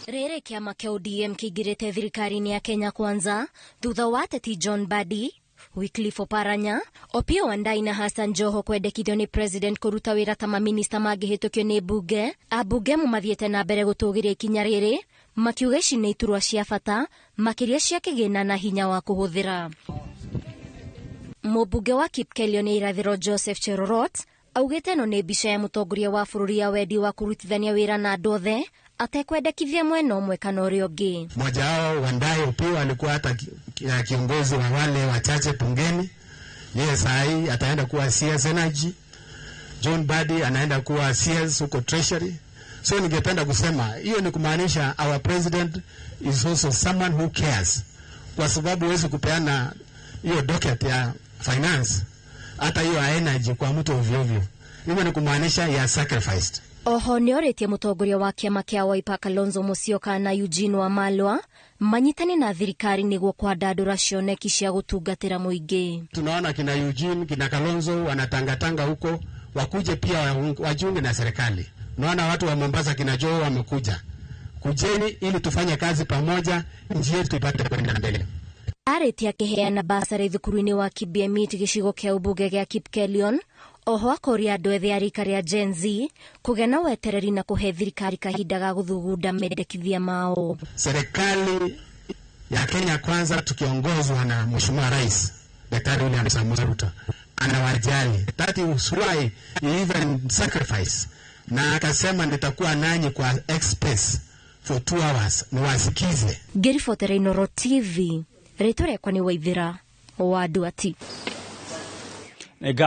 Rere kiama kia ODM kiigirite thirikari-ini ya Kenya Kwanza thutha wa ateti John Mbadi, Wycliffe Oparanya, Opiyo Wandayi na Hassan Joho kwendekithio ni president kuruta wira ta maminista mangihitukio ni bunge. Abunge mumathiete na mbere gutugiria ikinya riri makiuga ici ni iturwa cia bata makiria cia kigina na hinya wa kuhuthira. Mubunge wa Kipkelion irathiro Joseph Cherorot augite no ni mbica ya mutongoria wa bururi ya wendi wa kurutithania wira na andu othe atekwendekithia mwena umwe kana uria ungi. Mmoja wao Wandayi Opiyo alikuwa hata kiongozi wa wale wachache bungeni. Yeye sahi ataenda kuwa CS Energy. John Mbadi anaenda kuwa CS huko Treasury. So ningependa kusema hiyo ni kumaanisha our president is also someone who cares. Kwa sababu huwezi kupeana hiyo docket ya finance hata hiyo energy kwa mtu ovyo ovyo. Hiyo ni kumaanisha ya sacrificed. Oho ni oritie mutongoria wa kiama kia Wiper Kalonzo Musyoka na Eugene Wamalwa manyitani na thirikari niguo kwandandura cioneki cia gutungatira muingi. Tunaona kina Eugene, kina Kalonzo wanatangatanga huko, wakuje pia wajiunge na serikali. Unaona watu wa Mombasa kina Joho wamekuja. Kujeni ili tufanye kazi pamoja, nchi yetu ipate kwenda mbele. Areti akiheana basari thukuru-ini wa Kibiemiti gicigo kia ubunge gia Kipkelion, oho akoria andu ethĩ a rika ria Gen Z kugena wetereri na kuhe thirikari kahinda ga guthugunda mendekithia mao. Serikali ya Kenya Kwanza tukiongozwa na Mheshimiwa Rais Daktari William Samoei Ruto anawajali. That is why he even sacrifice. Na akasema nitakuwa nanyi kwa express for 2 hours niwasikize. Ngiribotera Inooro TV, ritwa rĩakwa nĩ Waithira wa Nduati.